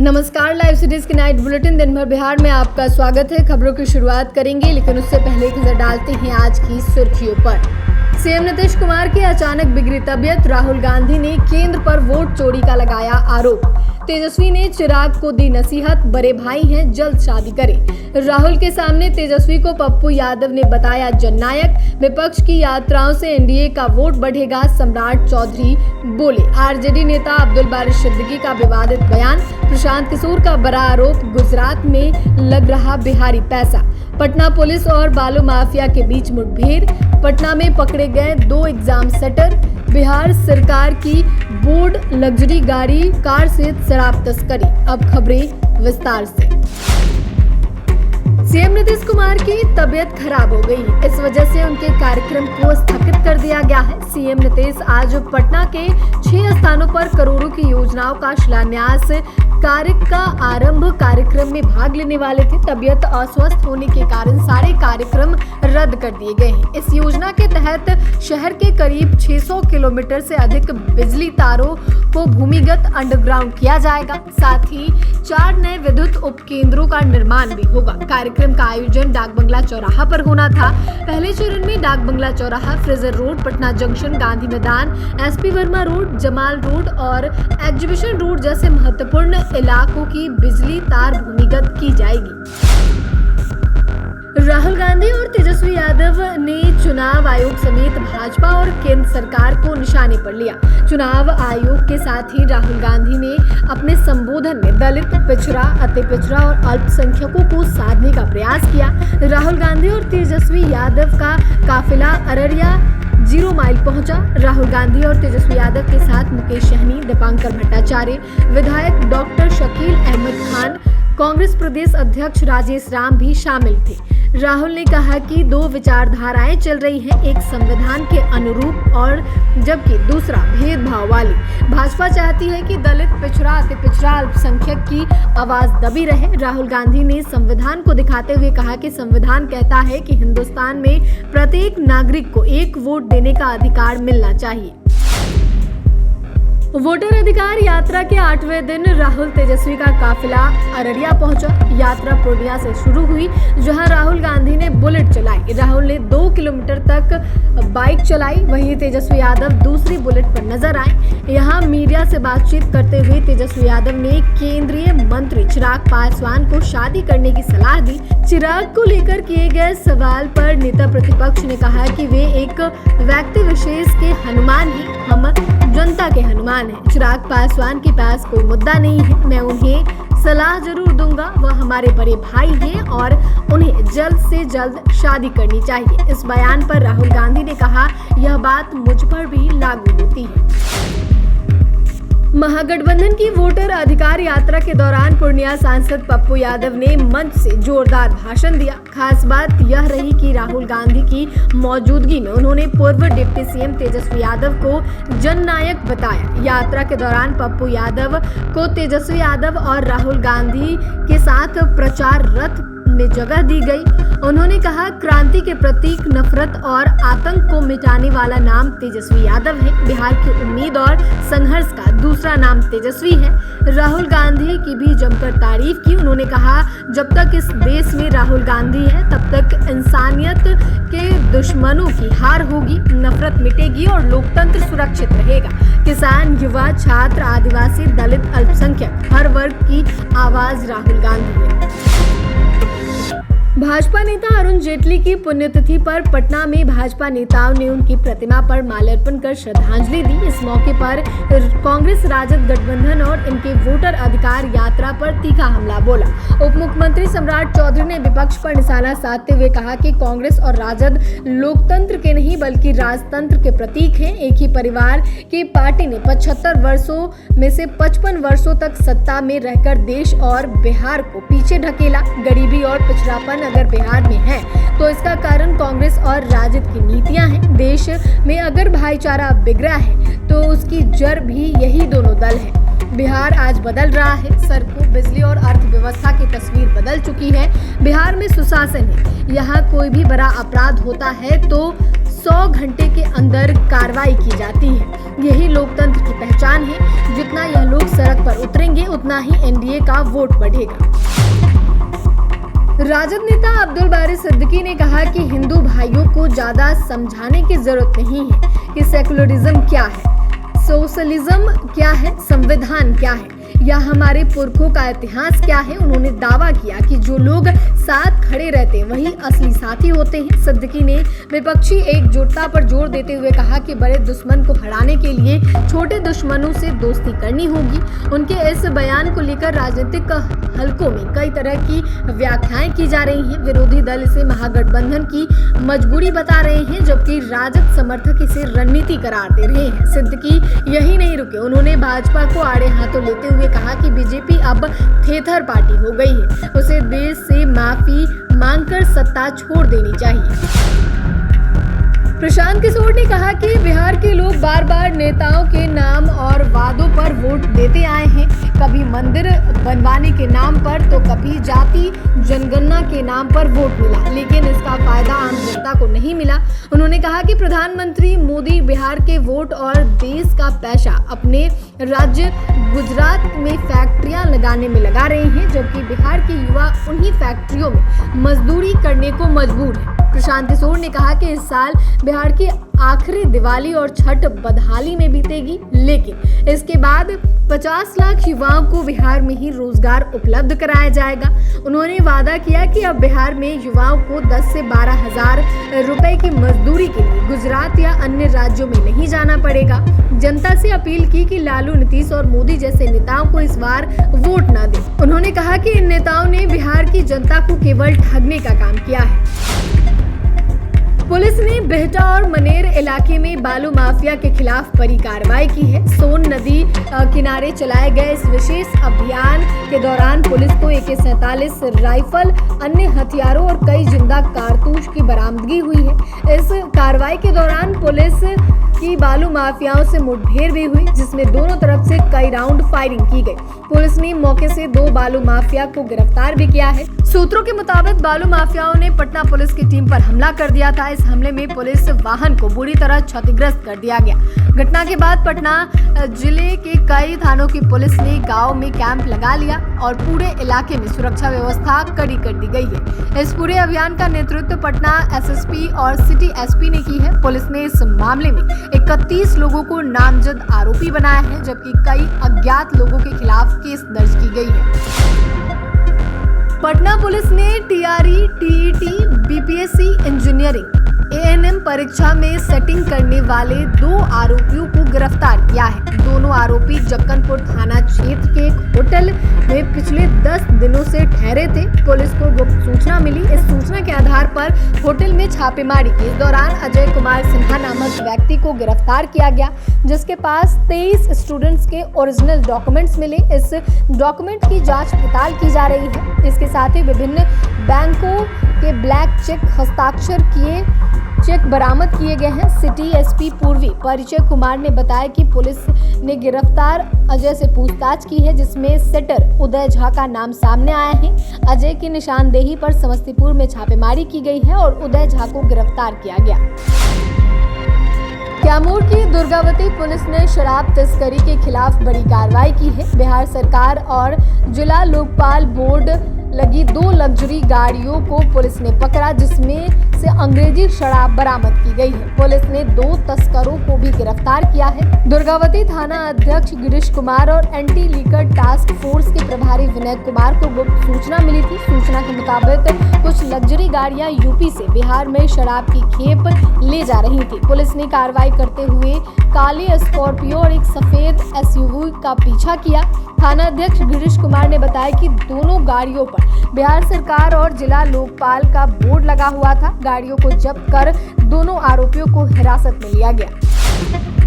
नमस्कार, live cities की night bulletin दिन भर बिहार में आपका स्वागत है। खबरों की शुरुआत करेंगे, लेकिन उससे पहले एक नजर डालते हैं आज की सुर्खियों पर। सीएम नीतीश कुमार की अचानक बिगड़ी तबीयत, राहुल गांधी ने केंद्र पर वोट चोरी का लगाया आरोप। तेजस्वी ने चिराग को दी नसीहत, बड़े भाई हैं, जल्द शादी करें। राहुल के सामने तेजस्वी को पप्पू यादव ने बताया जननायक। विपक्ष की यात्राओं से एनडीए का वोट बढ़ेगा, सम्राट चौधरी बोले। आरजेडी नेता अब्दुल बारी सिद्दीकी का विवादित बयान। प्रशांत किशोर का बड़ा आरोप, गुजरात में लग रहा बिहारी पैसा। पटना पुलिस और बालू माफिया के बीच मुठभेड़। पटना में पकड़े गए 2 एग्जाम सेटर। बिहार सरकार की बोर्ड लग्जरी गाड़ी कार से शराब तस्करी। अब खबरें विस्तार से। सीएम नीतीश कुमार की तबीयत खराब हो गई, इस वजह से उनके कार्यक्रम को स्थगित कर दिया गया है। सीएम नीतीश आज पटना के 6 स्थानों पर करोड़ों की योजनाओं का शिलान्यास कार्य का आरंभ कार्यक्रम में भाग लेने वाले थे। तबीयत अस्वस्थ होने के कारण सारे कार्यक्रम रद्द कर दिए गए हैं। इस योजना के तहत शहर के करीब 600 किलोमीटर से अधिक बिजली तारों को भूमिगत अंडरग्राउंड किया जाएगा। साथ ही 4 नए विद्युत उपकेंद्रों का निर्माण भी होगा। कार्यक्रम का आयोजन डाक बंगला चौराहा पर होना था। पहले चरण में Dak Bungalow Chauraha, Fraser road, Patna junction, Gandhi Maidan, SP Verma road, Jamal road और एग्जीबिशन रोड जैसे महत्वपूर्ण इलाकों की बिजली तार भूमिगत की जाएगी। राहुल गांधी और तेजस्वी यादव ने चुनाव आयोग समेत भाजपा और केंद्र सरकार को निशाने पर लिया। चुनाव आयोग के साथ ही राहुल गांधी ने अपने संबोधन में दलित, पिछड़ा, अति पिछड़ा और अल्पसंख्यकों को साधने का प्रयास किया। राहुल गांधी और तेजस्वी यादव का काफिला अररिया 0 माइल पहुंचा। राहुल गांधी और तेजस्वी यादव के साथ मुकेश सहनी, दीपांकर भट्टाचार्य, विधायक डॉक्टर शकील अहमद खान, कांग्रेस प्रदेश अध्यक्ष राजेश राम भी शामिल थे। राहुल ने कहा कि 2 विचारधाराएं चल रही हैं, एक संविधान के अनुरूप और जबकि दूसरा भेदभाव वाली। भाजपा चाहती है कि दलित, पिछड़ा, अति पिछड़ा, अल्पसंख्यक की आवाज दबी रहे। राहुल गांधी ने संविधान को दिखाते हुए कहा कि संविधान कहता है कि हिंदुस्तान में प्रत्येक नागरिक को 1 वोट देने का अधिकार मिलना चाहिए। वोटर अधिकार यात्रा के 8वें दिन राहुल तेजस्वी का काफिला अररिया पहुंचा। यात्रा पूर्णिया से शुरू हुई, जहां राहुल गांधी ने बुलेट चलाई। राहुल ने 2 किलोमीटर तक बाइक चलाई, वहीं तेजस्वी यादव दूसरी बुलेट पर नजर आए। यहां मीडिया से बातचीत करते हुए तेजस्वी यादव ने केंद्रीय मंत्री चिराग पासवान को शादी करने की सलाह दी। चिराग को लेकर किए गए सवाल पर नेता प्रतिपक्ष ने कहा कि वे एक व्यक्ति विशेष के हनुमान हैं, हम जनता के हनुमान हैं। चिराग पासवान के पास कोई मुद्दा नहीं है, मैं उन्हें सलाह जरूर दूंगा। वह हमारे बड़े भाई हैं और उन्हें जल्द से जल्द शादी करनी चाहिए। इस बयान पर राहुल गांधी ने कहा, यह बात मुझ पर भी लागू होती है। महागठबंधन की वोटर अधिकार यात्रा के दौरान पूर्णिया सांसद पप्पू यादव ने मंच से जोरदार भाषण दिया। खास बात यह रही कि राहुल गांधी की मौजूदगी में उन्होंने पूर्व डिप्टी सीएम तेजस्वी यादव को जननायक बताया। यात्रा के दौरान पप्पू यादव को तेजस्वी यादव और राहुल गांधी के साथ प्रचार रथ में जगह दी गई। उन्होंने कहा, क्रांति के प्रतीक, नफरत और आतंक को मिटाने वाला नाम तेजस्वी यादव है। बिहार की उम्मीद और संघर्ष का दूसरा नाम तेजस्वी है। राहुल गांधी की भी जमकर तारीफ की। उन्होंने कहा, जब तक इस देश में राहुल गांधी है तब तक इंसानियत के दुश्मनों की हार होगी, नफरत मिटेगी और लोकतंत्र सुरक्षित रहेगा। किसान, युवा, छात्र, आदिवासी, दलित, अल्पसंख्यक, हर वर्ग की आवाज राहुल गांधी है। भाजपा नेता अरुण जेटली की पुण्यतिथि पर पटना में भाजपा नेताओं ने उनकी प्रतिमा पर माल्यार्पण कर श्रद्धांजलि दी। इस मौके पर कांग्रेस राजद गठबंधन और इनके वोटर अधिकार यात्रा पर तीखा हमला बोला। उप मुख्यमंत्री सम्राट चौधरी ने विपक्ष पर निशाना साधते हुए कहा कि कांग्रेस और राजद लोकतंत्र के नहीं बल्कि राजतंत्र के प्रतीक हैं। एक ही परिवार की पार्टी ने 75 वर्षों में से 55 वर्षों तक सत्ता में रहकर देश और बिहार को पीछे ढकेला। गरीबी और पिछड़ापन अगर बिहार में है तो इसका कारण कांग्रेस और राजद की नीतियां हैं। देश में अगर भाईचारा बिगड़ा है तो उसकी जड़ भी यही दोनों दल है। बिहार आज बदल रहा है। सड़कों, बिजली और अर्थव्यवस्था की तस्वीर बदल चुकी है। बिहार में सुशासन है। यहाँ कोई भी बड़ा अपराध होता है तो 100 घंटे के अंदर कार्रवाई की जाती है। यही लोकतंत्र की पहचान है। जितना यह लोग सड़क पर उतरेंगे उतना ही एनडीए का वोट बढ़ेगा। राजद नेता अब्दुल बारी सिद्दीकी ने कहा कि हिंदू भाइयों को ज्यादा समझाने की जरूरत नहीं है कि सेकुलरिज्म क्या है, सोशलिज्म क्या है, संविधान क्या है या हमारे पुरखों का इतिहास क्या है। उन्होंने दावा किया कि जो लोग साथ खड़े रहते हैं वही असली साथी होते हैं। सिद्दीकी ने विपक्षी एकजुटता पर जोर देते हुए कहा कि बड़े दुश्मन को हराने के लिए छोटे दुश्मनों से दोस्ती करनी होगी। उनके इस बयान को लेकर राजनीतिक हलकों में कई तरह की व्याख्याएं की जा रही हैं। विरोधी दल इसे महागठबंधन की मजबूरी बता रहे हैं, जबकि राजद समर्थक इसे रणनीति करार दे रहे हैं। सिद्दीकी यही नहीं रुके, उन्होंने भाजपा को आड़े हाथों लेते हुए कहा कि बीजेपी अब थेथर पार्टी हो गई है, उसे देश से माफी मांगकर सत्ता छोड़ देनी चाहिए। प्रशांत किशोर ने कहा कि बिहार के लोग बार बार नेताओं के नाम और वादों पर वोट देते आए हैं, कभी मंदिर बनवाने के नाम पर तो कभी जाति जनगणना के नाम पर वोट मिला, लेकिन इसका फायदा आम जनता को नहीं मिला। उन्होंने कहा कि प्रधानमंत्री मोदी बिहार के वोट और देश का पैसा अपने राज्य गुजरात में फैक्ट्रियां लगाने में लगा रहे हैं, जबकि बिहार के युवा उन्हीं फैक्ट्रियों में मजदूरी करने को मजबूर है। प्रशांत किशोर ने कहा कि इस साल बिहार की आखिरी दिवाली और छठ बदहाली में बीतेगी, लेकिन इसके बाद 50 लाख युवाओं को बिहार में ही रोजगार उपलब्ध कराया जाएगा। उन्होंने वादा किया कि अब बिहार में युवाओं को 10 से 12 हजार रुपए की मजदूरी के लिए गुजरात या अन्य राज्यों में नहीं जाना पड़ेगा। जनता से अपील की कि लालू, नीतीश और मोदी जैसे नेताओं को इस बार वोट न दें। उन्होंने कहा कि इन नेताओं ने बिहार की जनता को केवल ठगने का काम किया है। पुलिस ने बिहटा और मनेर इलाके में बालू माफिया के खिलाफ बड़ी कार्रवाई की है। सोन नदी किनारे चलाए गए इस विशेष अभियान के दौरान पुलिस को AK-47 राइफल, अन्य हथियारों और कई जिंदा कारतूस की बरामदगी हुई है। इस कार्रवाई के दौरान पुलिस की बालू माफियाओं से मुठभेड़ भी हुई, जिसमें दोनों तरफ से कई राउंड फायरिंग की गई। पुलिस ने मौके से 2 बालू माफिया को गिरफ्तार भी किया है। सूत्रों के मुताबिक बालू माफियाओं ने पटना पुलिस की टीम पर हमला कर दिया था। इस हमले में पुलिस वाहन को बुरी तरह क्षतिग्रस्त कर दिया गया। घटना के बाद पटना जिले के कई थानों की पुलिस ने गांव में कैंप लगा लिया और पूरे इलाके में सुरक्षा व्यवस्था कड़ी कर दी गई है। इस पूरे अभियान का नेतृत्व पटना SSP और सिटी SP ने की है। पुलिस ने इस मामले में 31 लोगों को नामजद आरोपी बनाया है, जबकि कई अज्ञात लोगों के खिलाफ केस दर्ज की गई है। पटना पुलिस ने TRE, TET, BPSC engineering ANM परीक्षा में सेटिंग करने वाले 2 आरोपियों को गिरफ्तार किया है। दोनों आरोपी जक्कनपुर थाना क्षेत्र के एक होटल में पिछले 10 दिनों से ठहरे थे। पुलिस को गुप्त सूचना मिली। इस सूचना के आधार पर होटल में छापेमारी की। इस दौरान अजय कुमार सिन्हा नामक व्यक्ति को गिरफ्तार किया गया, जिसके पास 23 स्टूडेंट्स के ओरिजिनल डॉक्यूमेंट्स मिले। इस डॉक्यूमेंट की जांच पड़ताल की जा रही है। इसके साथ ही विभिन्न बैंकों के ब्लैक चेक हस्ताक्षर किए चेक बरामद किए गए हैं। सिटी SP पूर्वी परिचय कुमार ने बताया कि पुलिस ने गिरफ्तार अजय से पूछताछ की है, जिसमें सेटर उदय झा का नाम सामने आया है। अजय की निशानदेही पर समस्तीपुर में छापेमारी की गई है और उदय झा को गिरफ्तार किया गया। कैमूर की दुर्गावती पुलिस ने शराब तस्करी के खिलाफ बड़ी कार्रवाई की है। बिहार सरकार और जिला लोकपाल बोर्ड लगी 2 लग्जरी गाड़ियों को पुलिस ने पकड़ा, जिसमें से अंग्रेजी शराब बरामद की गई है। पुलिस ने 2 तस्करों को भी गिरफ्तार किया है। दुर्गावती थाना अध्यक्ष गिरीश कुमार और एंटी लीकर टास्क फोर्स के प्रभारी विनय कुमार को गुप्त सूचना मिली थी। सूचना के मुताबिक कुछ लग्जरी गाड़ियां यूपी से बिहार में शराब की खेप ले जा रही थी। पुलिस ने कार्रवाई करते हुए काली स्कॉर्पियो और एक सफेद SUV का पीछा किया। थाना अध्यक्ष गिरीश कुमार ने बताया कि दोनों गाड़ियों पर बिहार सरकार और जिला लोकपाल का बोर्ड लगा हुआ था। गाड़ियों को जब्त कर दोनों आरोपियों को हिरासत में लिया गया।